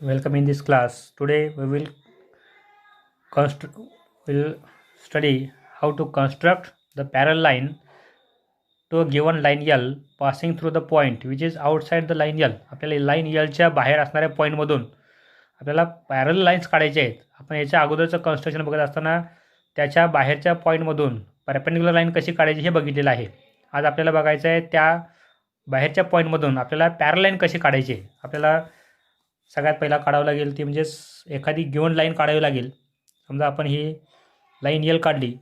Welcome in this class. Today we will study how to construct the parallel line to a given line L passing through the point which is outside the line L. आपल्याला line Lच्या बाहेर असणाऱ्या पॉईंटमधून आपल्याला पॅरल lines काढायचे आहेत. आपण याच्या अगोदरचं construction बघत असताना त्याच्या बाहेरच्या पॉईंटमधून परपेंडिक्युलर लाईन कशी काढायची हे बघितलेलं आहे. आज आपल्याला बघायचं आहे त्या बाहेरच्या पॉईंटमधून आपल्याला पॅरल लाईन कशी काढायची. आपल्याला सगळ्यात पहिला काढावं लागेल ती म्हणजेच एखादी गिवन लाईन काढावी लागेल. समजा आपण ही लाईन L काढली.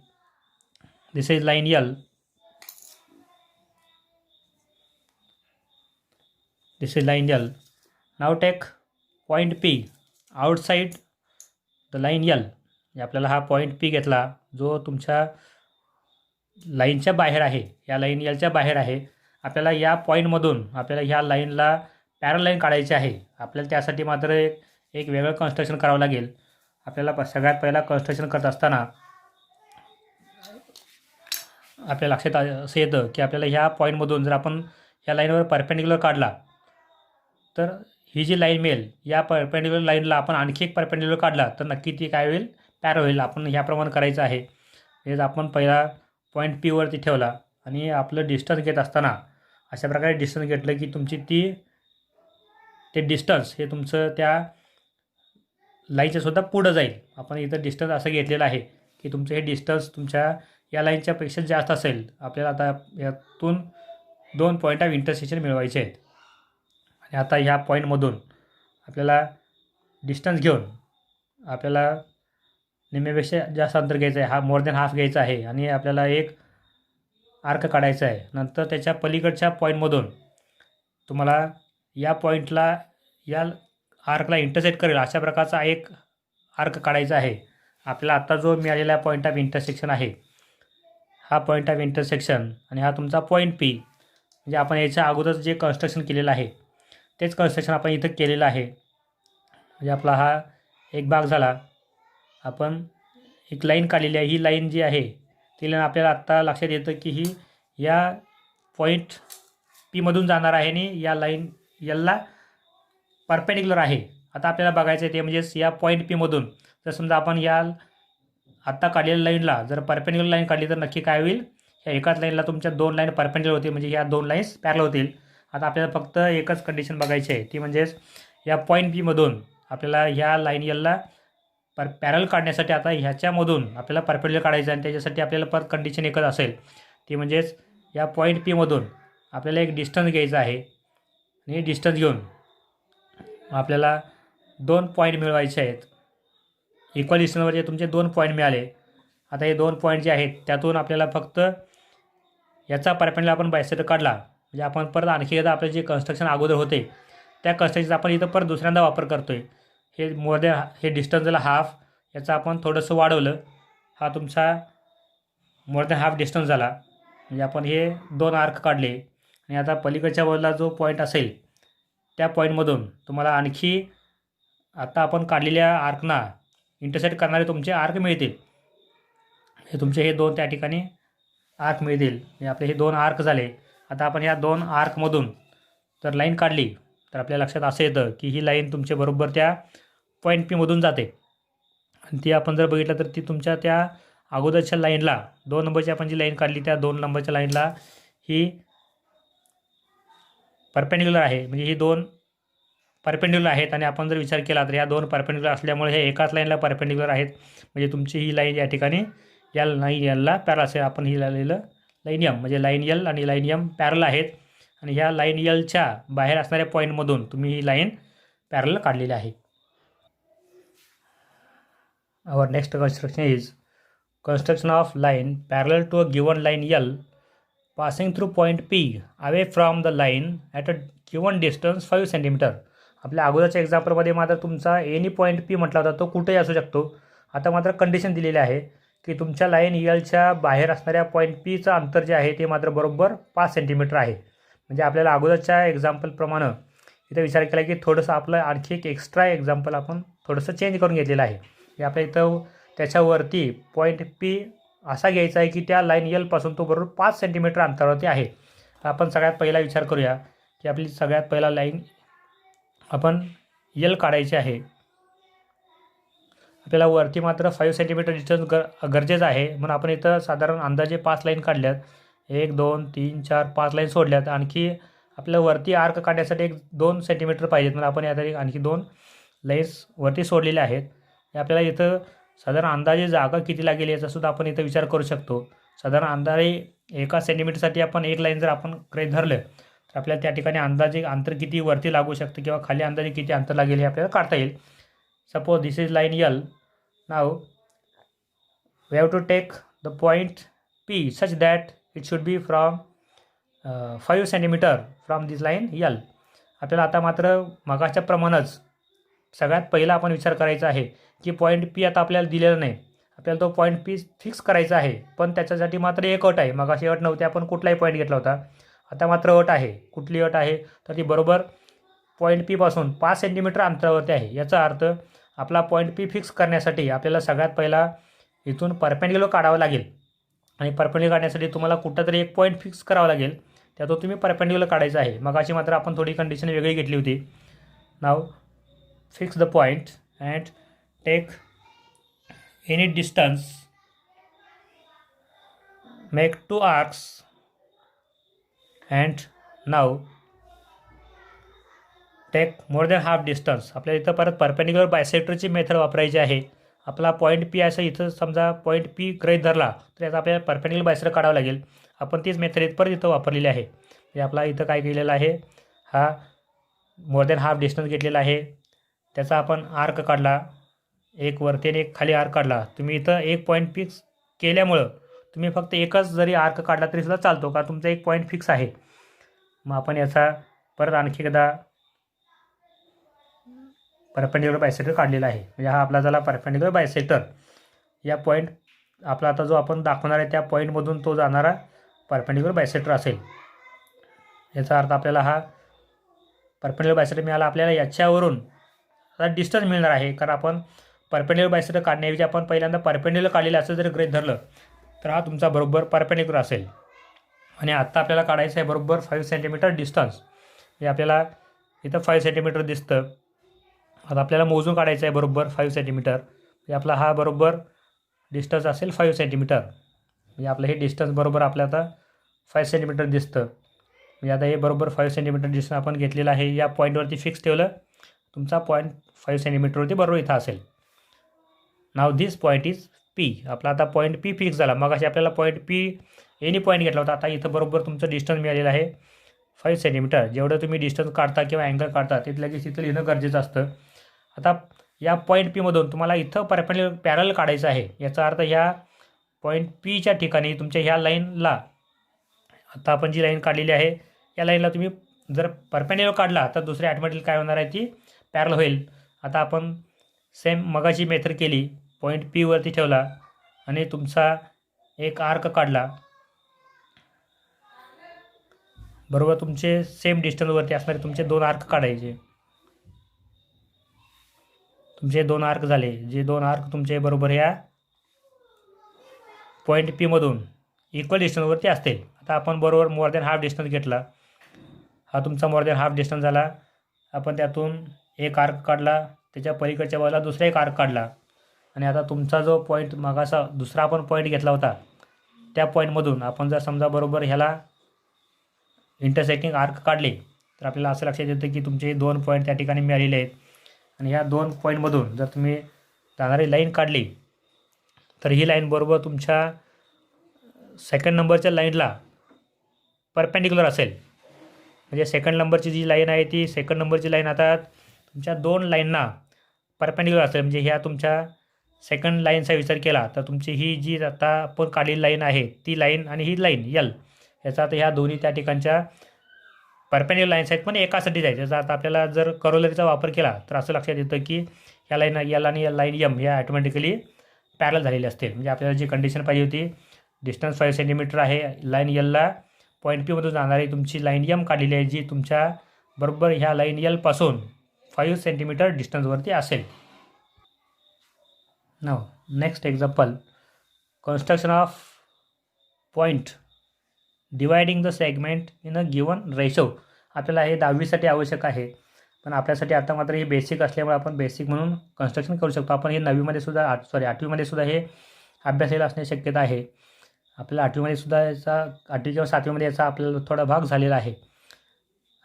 This is line L. This is line L. Now take point P outside the line L. आपल्याला हा पॉईंट P घेतला जो तुमच्या लाईनच्या बाहेर आहे, या लाईन Lच्या बाहेर आहे. आपल्याला या पॉईंटमधून आपल्याला ह्या लाईनला पॅरल लाईन काढायची आहे. आपल्याला त्यासाठी मात्र एक वेगळं कन्स्ट्रक्शन करावं लागेल. आपल्याला सगळ्यात पहिला कन्स्ट्रक्शन करत असताना आपल्या लक्षात असं येतं की आपल्याला ह्या पॉईंटमधून जर आपण ह्या लाईनवर परपेंडिक्युलर काढला तर ही जी लाईन मिळेल या परपेंडिक्युलर लाईनला आपण आणखी एक परपेंडिक्युलर काढला तर नक्की ती काय होईल, पॅरल होईल. आपण ह्याप्रमाणे करायचं आहे. हेच आपण पहिला पॉईंट P वरती ठेवला आणि आपलं डिस्टन्स घेत असताना अशा प्रकारे डिस्टन्स घेतलं की तुमची ते डिस्टन्स हे तुमचं त्या लाईनच्यासुद्धा पुढं जाईल. आपण इथं डिस्टन्स असं घेतलेलं आहे की तुमचं हे डिस्टन्स तुमच्या या लाईनच्या पेक्षा जास्त असेल. आपल्याला आता यातून 2 पॉईंट ऑफ इंटरसेक्शन मिळवायचे आहेत. आणि आता ह्या पॉईंटमधून आपल्याला डिस्टन्स घेऊन आपल्याला निम्म्यापेक्षा जास्त अंतर घ्यायचं आहे. मोर दॅन हाफ घ्यायचं आहे आणि आपल्याला एक आर्क काढायचा आहे. नंतर त्याच्या पलीकडच्या पॉईंटमधून तुम्हाला या पॉईंटला या आर्कला इंटरसेक्ट करेल अशा प्रकारचा एक आर्क काढायचा आहे. आपल्याला आत्ता जो मिळालेला पॉईंट ऑफ इंटरसेक्शन आहे हा पॉईंट ऑफ इंटरसेक्शन आणि हा तुमचा पॉईंट P म्हणजे आपण याच्या अगोदर जे कन्स्ट्रक्शन केलेलं आहे तेच कन्स्ट्रक्शन आपण इथं केलेलं आहे. म्हणजे आपला हा एक भाग झाला. आपण एक लाईन काढलेली आहे. ही लाईन जी आहे ती लाईन आपल्याला आत्ता लक्षात येतं की ही या पॉईंट Pमधून जाणार आहे आणि या लाईन Lला परपेंडिक्युलर आहे. आता आपल्याला बघायचं आहे ते म्हणजेच या पॉईंट Pमधून जर समजा आपण या आत्ता काढलेल्या लाईनला जर परपेंडिक्युलर लाईन काढली तर नक्की काय होईल, ह्या एकाच लाईनला तुमच्या 2 लाईन परपेंडिक्युलर होतील म्हणजे ह्या 2 लाईन्स पॅरल होतील. आता आपल्याला फक्त एकच कंडिशन बघायची आहे ती म्हणजेच या पॉईंट Pमधून आपल्याला ह्या लाईन Lला पॅरल काढण्यासाठी आता ह्याच्यामधून आपल्याला परपेंडिक्युलर काढायचं आणि त्याच्यासाठी आपल्याला परत कंडिशन एकच असेल ती म्हणजेच या पॉईंट Pमधून आपल्याला एक डिस्टन्स घ्यायचा आहे आणि डिस्टन्स घेऊन आपल्याला 2 पॉईंट मिळवायचे आहेत. इक्वल डिस्टन्सवर जे तुमचे 2 पॉईंट मिळाले. आता हे 2 पॉईंट जे आहेत त्यातून आपल्याला फक्त याचा परपेंडिक्युलर आपण बायसेक्टर काढला म्हणजे आपण परत आणखी एकदा आपले जे कन्स्ट्रक्शन अगोदर होते त्या कन्स्ट्रक्शनचा आपण इथं परत दुसऱ्यांदा वापर करतो आहे. हे मोर दॅन हे डिस्टन्स झालं हाफ, याचं आपण थोडंसं वाढवलं. हा तुमचा मोर दॅन हाफ डिस्टन्स झाला. म्हणजे आपण हे 2 आर्क काढले आणि आता पलीकडच्या बाजूला जो पॉईंट असेल त्या पॉईंटमधून तुम्हाला आणखी आता आपण काढलेल्या आर्कना इंटरसेक्ट करणारे तुमचे आर्क मिळतील. हे तुमचे हे 2 त्या ठिकाणी आर्क मिळतील. म्हणजे आपले हे 2 आर्क झाले. आता आपण ह्या 2 आर्कमधून जर लाईन काढली तर आपल्या लक्षात असं येतं की ही लाईन तुमच्या बरोबर त्या पॉईंट Pमधून जाते आणि ती आपण जर बघितलं तर ती तुमच्या त्या अगोदरच्या लाईनला 2 नंबरची आपण जी लाईन काढली त्या 2 नंबरच्या लाईनला ही परपेंडिक्युलर आहे. म्हणजे ही 2 परपेंडिक्युलर आहेत आणि आपण जर विचार केला तर या 2 परपेंडिक्युलर असल्यामुळे हे एकाच लाईनला परपेंडिक्युलर आहेत. म्हणजे तुमची ही लाईन या ठिकाणी या लाईन Lला पॅरल असेल. आपण ही लिहिलं लाईन M म्हणजे लाईन L आणि लाईन M पॅरल आहेत आणि ह्या लाईन Lच्या बाहेर असणाऱ्या पॉईंटमधून तुम्ही ही लाईन पॅरल काढलेली आहे. Our next construction is construction of line parallel to a given line L passing through point P away from the line at a given distance 5 cm. आपल्या अगोदरच्या एक्झाम्पलमध्ये मात्र तुमचा एनी पॉईंट P म्हटला होता तो कुठेही असू शकतो. आता मात्र कंडिशन दिलेली आहे की तुमच्या लाईन Lच्या बाहेर असणाऱ्या पॉईंट Pचं अंतर जे आहे ते मात्र बरोबर 5 सेंटीमीटर आहे. म्हणजे आपल्याला अगोदरच्या एक्झाम्पलप्रमाणे इथं विचार केला की थोडंसं आपलं आणखी एक एक्स्ट्रा एक्झाम्पल आपण थोडंसं चेंज करून घेतलेलं आहे. हे आपल्या इथं त्याच्यावरती पॉईंट P असा घ्यायचा आहे की त्या लाईन Lपासून तो बरोबर 5 सेंटीमीटर अंतरावरती आहे. आपण सगळ्यात पहिला विचार करूया की आपली सगळ्यात पहिला लाईन आपण यल काढायचे आहे. आपल्याला वरती मात्र 5 सेंटीमीटर डिस्टन्स गरजेचं आहे. म्हणून आपण इथं साधारण अंदाजे 5 लाईन काढल्यात. 1 2 3 4 5 लाईन सोडल्यात. आणखी आपल्याला वरती आर्क काढण्यासाठी 2 सेंटीमीटर पाहिजेत. म्हणून आपण यात आणखी 2 लाईन्स वरती सोडलेल्या आहेत. आपल्याला इथं साधारण अंदाजे जागा किती लागेल याचासुद्धा आपण इथं विचार करू शकतो. साधारण अंदाजे 1 सेंटीमीटरसाठी आपण 1 लाईन जर आपण गृहीत धरलं तर आपल्याला त्या ठिकाणी अंदाजे अंतर किती वरती लागू शकतं किंवा खाली अंदाजे किती अंतर लागेल हे आपल्याला काढता येईल. Suppose this is line L. Now we have to take the point P such that it should be from 5 centimeter from this line L. आपल्याला आता मात्र मगाच्या प्रमाणच सगळ्यात पहिला आपण विचार करायचा आहे की पॉईंट P आता आपल्याला दिलेला नाही. आपल्याला तो पॉईंट P फिक्स करायचा आहे. पण त्याच्यासाठी मात्र एक अट आहे. मगाशी अट नव्हती, आपण कुठलाही पॉईंट घेतला होता. आता मात्र अट आहे. कुठली अट आहे तर ती बरोबर पॉईंट P पासून 5 सेंटीमीटर अंतरावरती आहे. याचा अर्थ आपला पॉईंट P फिक्स करण्यासाठी आपल्याला सगळ्यात पहिला इथून परपेंडिक्युलर काढावं लागेल. आणि परपेंडिक्युलर काढण्यासाठी तुम्हाला कुठंतरी एक पॉईंट फिक्स करावं लागेल. त्यातून तुम्ही परपेंडिक्युलर काढायचं आहे. मगाशी मात्र आपण थोडी कंडिशन वेगळी घेतली होती. Now fix the point and take any distance, make 2 arcs and now take more than half distance. आपल्याला इथं परत परपेंडिक्युलर बायसेक्टरची मेथड वापरायची आहे. आपला पॉईंट P असं इथं समजा पॉईंट P गृहीत धरला तर याचा आपल्याला परपेंडिक्युलर बायसेक्टर काढावं लागेल. आपण तीच मेथड परत इथं वापरलेली आहे. म्हणजे आपला इथं काय केलेलं आहे, हा मोर दॅन हाफ डिस्टन्स घेतलेला आहे. त्याचा आपण आर्क काढला, एक वरती आणि एक खाली आर्क काढला. तुम्ही इथं एक पॉईंट फिक्स केल्यामुळं तुम्ही फक्त एकच जरी आर्क काढला तरीसुद्धा चालतो, का तुमचा एक पॉईंट फिक्स आहे. मग आपण याचा परत आणखी एकदा परपेंडिक्युलर बायसेक्टर काढलेला आहे. म्हणजे हा आपला झाला परपेंडिक्युलर बायसेक्टर. या पॉईंट आपला आता जो आपण दाखवणार आहे त्या पॉईंटमधून तो जाणारा परपेंडिक्युलर बायसेक्टर असेल. याचा अर्थ आपल्याला हा परपेंडिक्युलर बायसेक्टर मिळाला. आपल्याला याच्यावरून आता डिस्टन्स मिळणार आहे, कारण आपण परपेंडिक्युलर बायसेक्टर काढण्याऐवजी आपण पहिल्यांदा परपेंडिक्युलर काढलेलं असं जर गृहीत धरलं तर हा तुमचा बरोबर परपेंडिक्युलर असेल. आणि आत्ता आपल्याला काढायचं आहे बरोबर 5 सेंटीमीटर डिस्टन्स. हे आपल्याला इथं 5 सेंटीमीटर दिसतं. आता आपल्याला मोजून काढायचं आहे बरोबर 5 सेंटीमीटर. म्हणजे आपला हा बरोबर डिस्टन्स असेल 5 सेंटीमीटर. म्हणजे आपलं हे डिस्टन्स बरोबर आपल्याला आता 5 सेंटीमीटर दिसतं. म्हणजे आता हे बरोबर 5 सेंटीमीटर डिस्टन्स आपण घेतलेलं आहे. या पॉईंटवरती फिक्स ठेवलं, तुमचा पॉईंट 5 सेंटीमीटरवरती बरोबर इथं असेल. नाव धिस पॉईंट इज P. आपला आता पॉईंट P फिक्स झाला. मग अशी आपल्याला पॉईंट P एनी पॉईंट घेतला होता. आता इथं बरोबर तुमचं डिस्टन्स मिळालेलं आहे 5 सेंटीमीटर. जेवढं तुम्ही डिस्टन्स काढता किंवा अँगल काढता तिथं लगेच इथं लिहिणं गरजेचं असतं. आता या पॉईंट Pमधून तुम्हाला इथं परपेंडिक्युलर पॅरल काढायचं आहे. याचा अर्थ ह्या पॉईंट Pच्या ठिकाणी तुमच्या ह्या लाईनला, आता आपण जी लाईन काढलेली आहे या लाईनला तुम्ही जर परपेंडिक्युलर काढला तर दुसऱ्या ॲटोमॅटिक काय होणार आहे, ती पॅरल होईल. आता आपण सेम मगाची मेथड केली. पॉईंट P वरती ठेवला आणि तुमचा एक आर्क काढला. बरोबर तुमचे सेम डिस्टन्सवरती असणारे तुमचे 2 आर्क काढायचे. तुमचे 2 आर्क झाले. जे 2 आर्क तुमचे बरोबर ह्या पॉईंट Pमधून इक्वल डिस्टन्सवरती असतील. आता आपण बरोबर मोर दॅन हाफ डिस्टन्स घेतला. हा तुमचा मोर दॅन हाफ डिस्टन्स झाला. आपण त्यातून एक आर्क काढला, त्याच्या पलीकडच्या बाजूला दुसरा एक आर्क काढला. आणि आता तुमचा जो पॉईंट मागाचा दुसरा आपण पॉईंट घेतला होता त्या पॉईंटमधून आपण जर समजा बरोबर ह्याला इंटरसेक्टिंग आर्क काढले तर आपल्याला असं लक्षात येतं की तुमचे 2 पॉईंट त्या ठिकाणी मिळालेले आहेत. आणि ह्या 2 पॉईंटमधून जर तुम्ही जाणारी लाईन काढली तर ही लाईन बरोबर तुमच्या सेकंड नंबरच्या लाईनला परपेंडिक्युलर असेल. म्हणजे सेकंड नंबरची जी लाईन आहे ती सेकंड नंबरची लाईन आता तुमच्या 2 लाईनना परपेंडिक्युलर असेल. म्हणजे ह्या तुमच्या सेकंड लाईनचा विचार केला तर तुमची ही जी आता आपण काढलेली लाईन आहे ती लाईन आणि ही लाईन L, याचा आता ह्या दोन्ही त्या ठिकाणच्या परपेंडिक्युलर लाईन्स आहेत पण एकासाठीच आहेत. याचा आता आपल्याला जर करोलरीचा वापर केला तर असं लक्षात येतं की ह्या लाईन L आणि या लाईन M ह्या ॲटोमॅटिकली पॅरल झालेले असतील. म्हणजे आपल्याला जी कंडिशन पाहिजे होती, डिस्टन्स 5 सेंटीमीटर आहे, लाईन Lला पॉईंट Pमधून जाणारी तुमची लाईन M काढलेली आहे जी तुमच्या बरोबर ह्या लाईन L पासून 5 सेंटीमीटर डिस्टन्सवरती असेल. Now next example, construction of point dividing the segment in a given ratio. आपल्याला हे 10वीसाठी आवश्यक आहे. पण आपल्यासाठी आता मात्र हे बेसिक असल्यामुळे आपण बेसिक म्हणून कन्स्ट्रक्शन करू शकतो. आपण हे 9वीमध्ये सुद्धा 8वीमध्ये सुद्धा हे अभ्यासाला असण्याची शक्यता आहे. आपल्याला 8वीमध्ये सुद्धा याचा 8वी किंवा 7वीमध्ये याचा आपल्याला थोडा भाग झालेला आहे.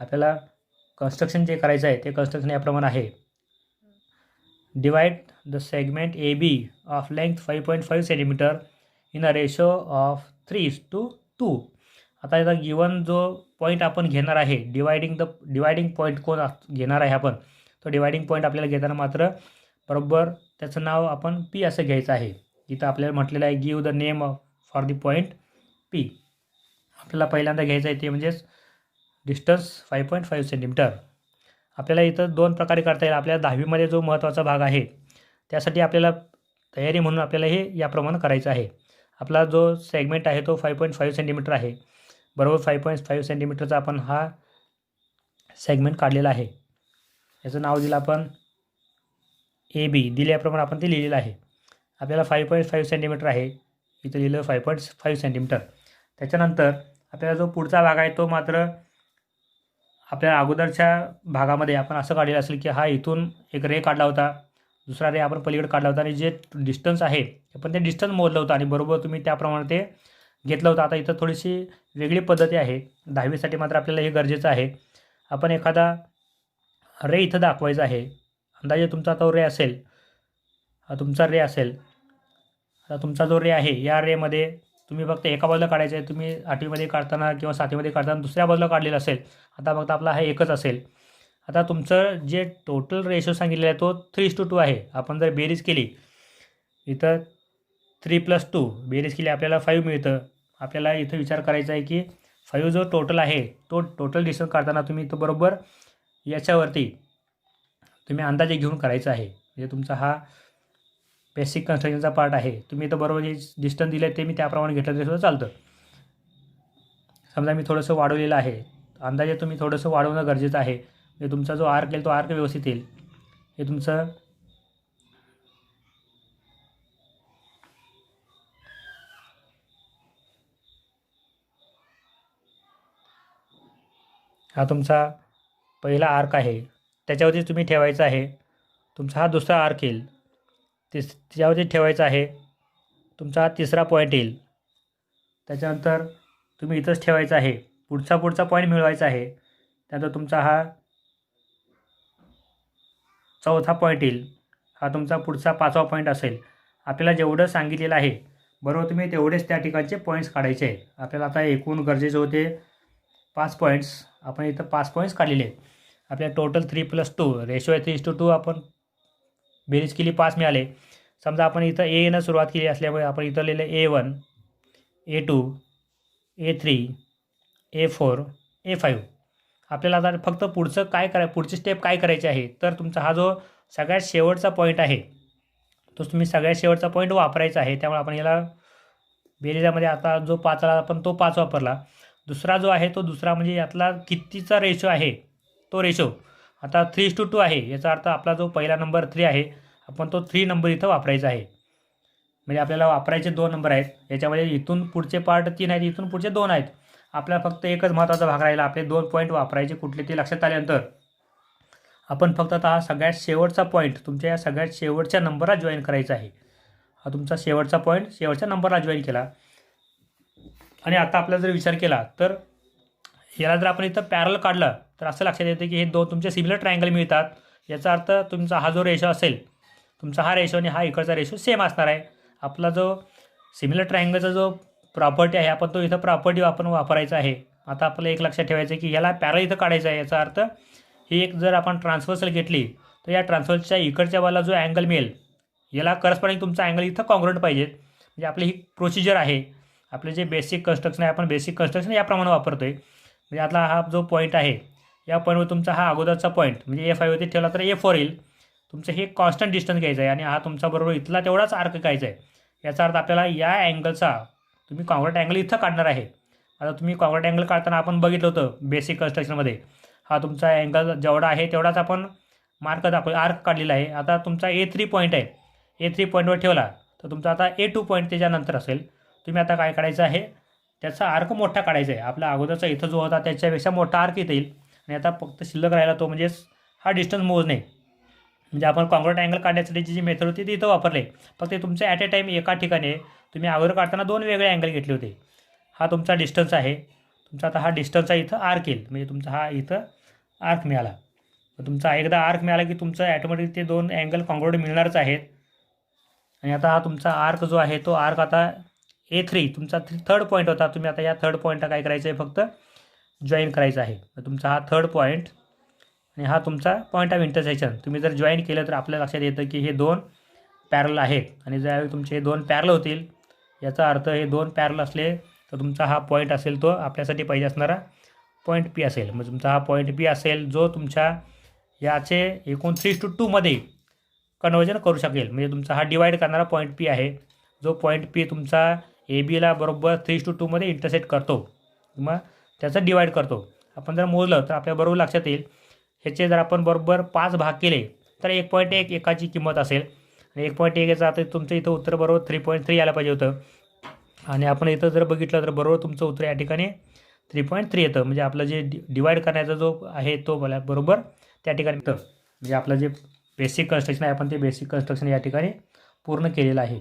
आपल्याला कन्स्ट्रक्शन जे करायचं आहे ते कन्स्ट्रक्शन याप्रमाणे आहे. Divide the segment AB of length 5.5 centimetre in a ratio of 3:2. आता याचा गिवन जो पॉईंट आपण घेणार आहे डिवायडिंग पॉईंट कोण घेणार आहे आपण, तो डिवायडिंग पॉईंट आपल्याला घेताना मात्र बरोबर त्याचं नाव आपण P असं घ्यायचं आहे. इथं आपल्याला म्हटलेलं आहे give the name for the point P. आपल्याला पहिल्यांदा घ्यायचं आहे ते म्हणजेच डिस्टन्स 5.5 सेंटीमीटर. आपल्याला इथं 2 प्रकारे करता येईल. आपल्याला 10वीमध्ये जो महत्त्वाचा भाग आहे त्यासाठी आपल्याला तयारी म्हणून आपल्याला हे याप्रमाणे करायचं आहे. आपला जो सेगमेंट आहे तो 5.5 सेंटीमीटर आहे. बरोबर 5.5 सेंटीमीटरचा आपण हा सेगमेंट काढलेला आहे. याचं नाव दिलं आपण AB. दिल्याप्रमाणे आपण ते लिहिलेलं आहे. आपल्याला 5.5 सेंटीमीटर आहे, इथं लिहिलं 5.5 सेंटीमीटर. त्याच्यानंतर आपल्याला जो पुढचा भाग आहे तो मात्र आपल्या अगोदरच्या भागामध्ये आपण असं काढलेलं असेल की हा इथून एक रे काढला होता, दुसरा रे आपण पलीकडे काढला होता आणि जे डिस्टन्स आहे आपण ते डिस्टन्स मोजलं होतं आणि बरोबर तुम्ही त्याप्रमाणे ते घेतलं होतं. आता इथं थोडीशी वेगळी पद्धती आहे. 10वीसाठी मात्र आपल्याला हे गरजेचं आहे. आपण एखादा रे इथं दाखवायचा आहे. अंदाजे तुमचा तो रे असेल, हा तुमचा रे असेल. आता तुमचा जो रे आहे या रेमध्ये तुम्ही फक्त एका बाजूला काढायचं आहे. तुम्ही 8वीमध्ये काढताना किंवा 7वीमध्ये काढताना दुसऱ्या बाजूला काढलेलं असेल. आता फक्त आपला हा एकच असेल. आता तुमचं जे टोटल रेशो सांगितलेला आहे तो 3:2 आहे. आपण जर बेरीज केली इथं 3+2 बेरीज केली आपल्याला 5 मिळतं. आपल्याला इथं विचार करायचा आहे की 5 जो टोटल आहे तो टोटल डिस्टन्स काढताना तुम्ही तो बरोबर याच्यावरती तुम्ही अंदाजे घेऊन करायचा आहे. म्हणजे तुमचा हा बेसिक कन्स्ट्रक्शनचा पार्ट आहे. तुम्ही इथं बरोबर जे डिस्टन्स दिलं ते मी त्याप्रमाणे घेतलं तरी सुद्धा चालतं. समजा मी थोडंसं वाढवलेलं आहे, अंदाजे तुम्ही थोडंसं वाढवणं गरजेचं आहे. म्हणजे तुमचा जो आर्क येईल तो आर्क व्यवस्थित येईल. हे तुमचं हा तुमचा पहिला आर्क आहे, त्याच्यावरती तुम्ही ठेवायचा आहे. तुमचा हा दुसरा आर्क येईल, त्याच्यावरती ठेवायचा आहे. तुमचा हा तिसरा पॉईंट येईल. त्याच्यानंतर तुम्ही इथंच ठेवायचं आहे. पुढचा पॉईंट मिळवायचा आहे. त्यानंतर तुमचा हा चौथा पॉईंट येईल. हा तुमचा पुढचा 5वा पॉईंट असेल. आपल्याला जेवढं सांगितलेलं आहे बरोबर तुम्ही तेवढेच त्या ठिकाणचे पॉईंट्स काढायचे आहेत. आपल्याला आता एकूण गरजेचे होते 5 पॉईंट्स. आपण इथं 5 पॉईंट्स काढलेले आहेत. आपल्या टोटल 3+2 रेशो आहे 3:2. आपण बेरीज केली 5 मिळाले. समजा आपण इथं A न सुरुवात केली असल्यामुळे आपण इथं लिहिलं A1, A2, A3, A4, A5. आपल्याला आता फक्त पुढची स्टेप काय करायची आहे तर तुमचा हा जो सगळ्यात शेवटचा पॉईंट आहे तो तुम्ही सगळ्यात शेवटचा पॉईंट वापरायचा आहे. त्यामुळे आपण याला बेरीजामध्ये आता जो 5 आला आपण तो 5 वापरला. दुसरा जो आहे तो दुसरा म्हणजे यातला कितीचा रेशो आहे तो रेशो आता 3:2 आहे. याचा अर्थ आपला जो पहिला नंबर 3 आहे आपण तो 3 नंबर इथं वापरायचा आहे. म्हणजे आपल्याला वापरायचे 2 नंबर आहेत. याच्यामध्ये इथून पुढचे पार्ट 3 आहेत, इथून पुढचे 2 आहेत. आपल्याला फक्त एकच महत्त्वाचा भाग राहिला. आपले 2 पॉईंट वापरायचे कुठले ते लक्षात आल्यानंतर आपण फक्त आता हा सगळ्यात शेवटचा पॉईंट तुमच्या या सगळ्यात शेवटच्या नंबरला जॉईन करायचा आहे. हा तुमचा शेवटचा पॉईंट शेवटच्या नंबरला जॉईन केला. आणि आता आपल्याला जर विचार केला तर याला जर आपण इथं पॅरल काढलं तर असं लक्षात येतं की हे 2 तुमचे सिमिलर ट्रायंगल मिळतात. याचा अर्थ तुमचा हा जो रेशो असेल तुमचा हा रेशो आणि हा इकडचा रेशो सेम असणार आहे. आपला जो सिमिलर ट्रायंगलचा जो प्रॉपर्टी आहे आपण तो इथं प्रॉपर्टी आपण वापरायचा आहे. आता आपल्याला एक लक्षात ठेवायचं आहे की ह्याला पॅरल इथं काढायचं आहे. याचा अर्थ ही एक जर आपण ट्रान्सव्हर्सल घेतली तर या ट्रान्सव्हर्सच्या इकडच्या बाजूला जो अँगल मिळेल याला करस्पॉन्डिंग तुमचा अँगल इथं कॉन्ग्रुएंट पाहिजे. म्हणजे आपली ही प्रोसिजर आहे. आपले जे बेसिक कन्स्ट्रक्शन आहे आपण बेसिक कन्स्ट्रक्शन याप्रमाणे वापरतो आहे. म्हणजे आता हा जो पॉईंट आहे या पॉईंटवर तुमचा हा अगोदरचा पॉईंट म्हणजे A5 वरती ठेवला तर A4 येईल. तुमचं हे कॉन्स्टंट डिस्टन्स घ्यायचं आहे आणि हा तुमचा बरोबर इथला तेवढाच आर्क घ्यायचा आहे. याचा अर्थ आपल्याला या अँगलचा तुम्ही कॉन्ग्रुएंट अँगल इथं काढणार आहे. आता तुम्ही कॉन्ग्रुएंट अँगल काढताना आपण बघितलं होतं बेसिक कन्स्ट्रक्शनमध्ये हा तुमचा अँगल जेवढा आहे तेवढाच आपण मार्क दाखवला आर्क काढलेला आहे. आता तुमचा A3 पॉईंट आहे. A3 पॉईंटवर ठेवला तर तुमचा आता A2 पॉईंट त्याच्यानंतर असेल. तुम्ही आता काय काढायचं आहे त्याचा आर्क मोठा काढायचा आहे. आपला अगोदरचा इथं जो होता त्याच्यापेक्षा मोठा आर्क इथं येईल आणि आता फक्त शिल्लक राहिला तो म्हणजेच हा डिस्टन्स मोजणे. म्हणजे आपण कॉन्क्रीट अँगल काढण्यासाठी जी मेथड होती ती इथं वापरले. फक्त ते तुमचं ॲट ए टाईम एका ठिकाणी तुम्ही अगोदर काढताना 2 वेगळे अँगल घेतले होते. हा तुमचा डिस्टन्स आहे. तुमचा आता हा डिस्टन्स आहे इथं आर्क येईल. म्हणजे तुमचा हा इथं आर्क मिळाला. तुमचा एकदा आर्क मिळाला की तुमचं ॲटोमॅटिक ते 2 अँगल कॉन्क्रीट मिळणारच आहेत. आणि आता हा तुमचा आर्क जो आहे तो आर्क आता A3 तुमचा थर्ड पॉईंट होता. तुम्ही आता या थर्ड पॉईंटला काय करायचं आहे, फक्त जॉईन करायचं आहे. तुमचा हा थर्ड पॉईंट आणि हा तुमचा पॉईंट ऑफ इंटरसेक्शन तुम्ही जर जॉईन केलं तर आपल्या लक्षात येतं की हे 2 पॅरल आहेत. आणि ज्यावेळी तुमचे हे 2 पॅरल होतील याचा अर्थ हे 2 पॅरल असले तर तुमचा हा पॉईंट असेल तो आपल्यासाठी पाहिजे असणारा पॉईंट P असेल. मग तुमचा हा पॉईंट P असेल जो तुमच्या याचे एकूण 3:2 मध्ये कन्वर्जन करू शकेल. म्हणजे तुमचा हा डिवाईड करणारा पॉईंट P आहे. जो पॉईंट P तुमचा ABला बरोबर 3:2 मध्ये इंटरसेक्ट करतो. मग त्याचं डिवाईड करतो. आपण जर मोजलं तर आपल्या बरोबर लक्षात येईल. ह्याचे जर आपण बरोबर 5 भाग केले तर 1.1 एकाची किंमत असेल. आणि 1.1 याचा आता तुमचं इथं उत्तर बरोबर 3.3 यायला पाहिजे होतं. आणि आपण इथं जर बघितलं तर बरोबर तुमचं उत्तर या ठिकाणी 3.3 येतं. म्हणजे आपलं जे डिवाईड करण्याचा जो आहे तो बरोबर त्या ठिकाणी येतं. म्हणजे आपलं जे बेसिक कन्स्ट्रक्शन आहे आपण ते बेसिक कन्स्ट्रक्शन या ठिकाणी पूर्ण केलेलं आहे.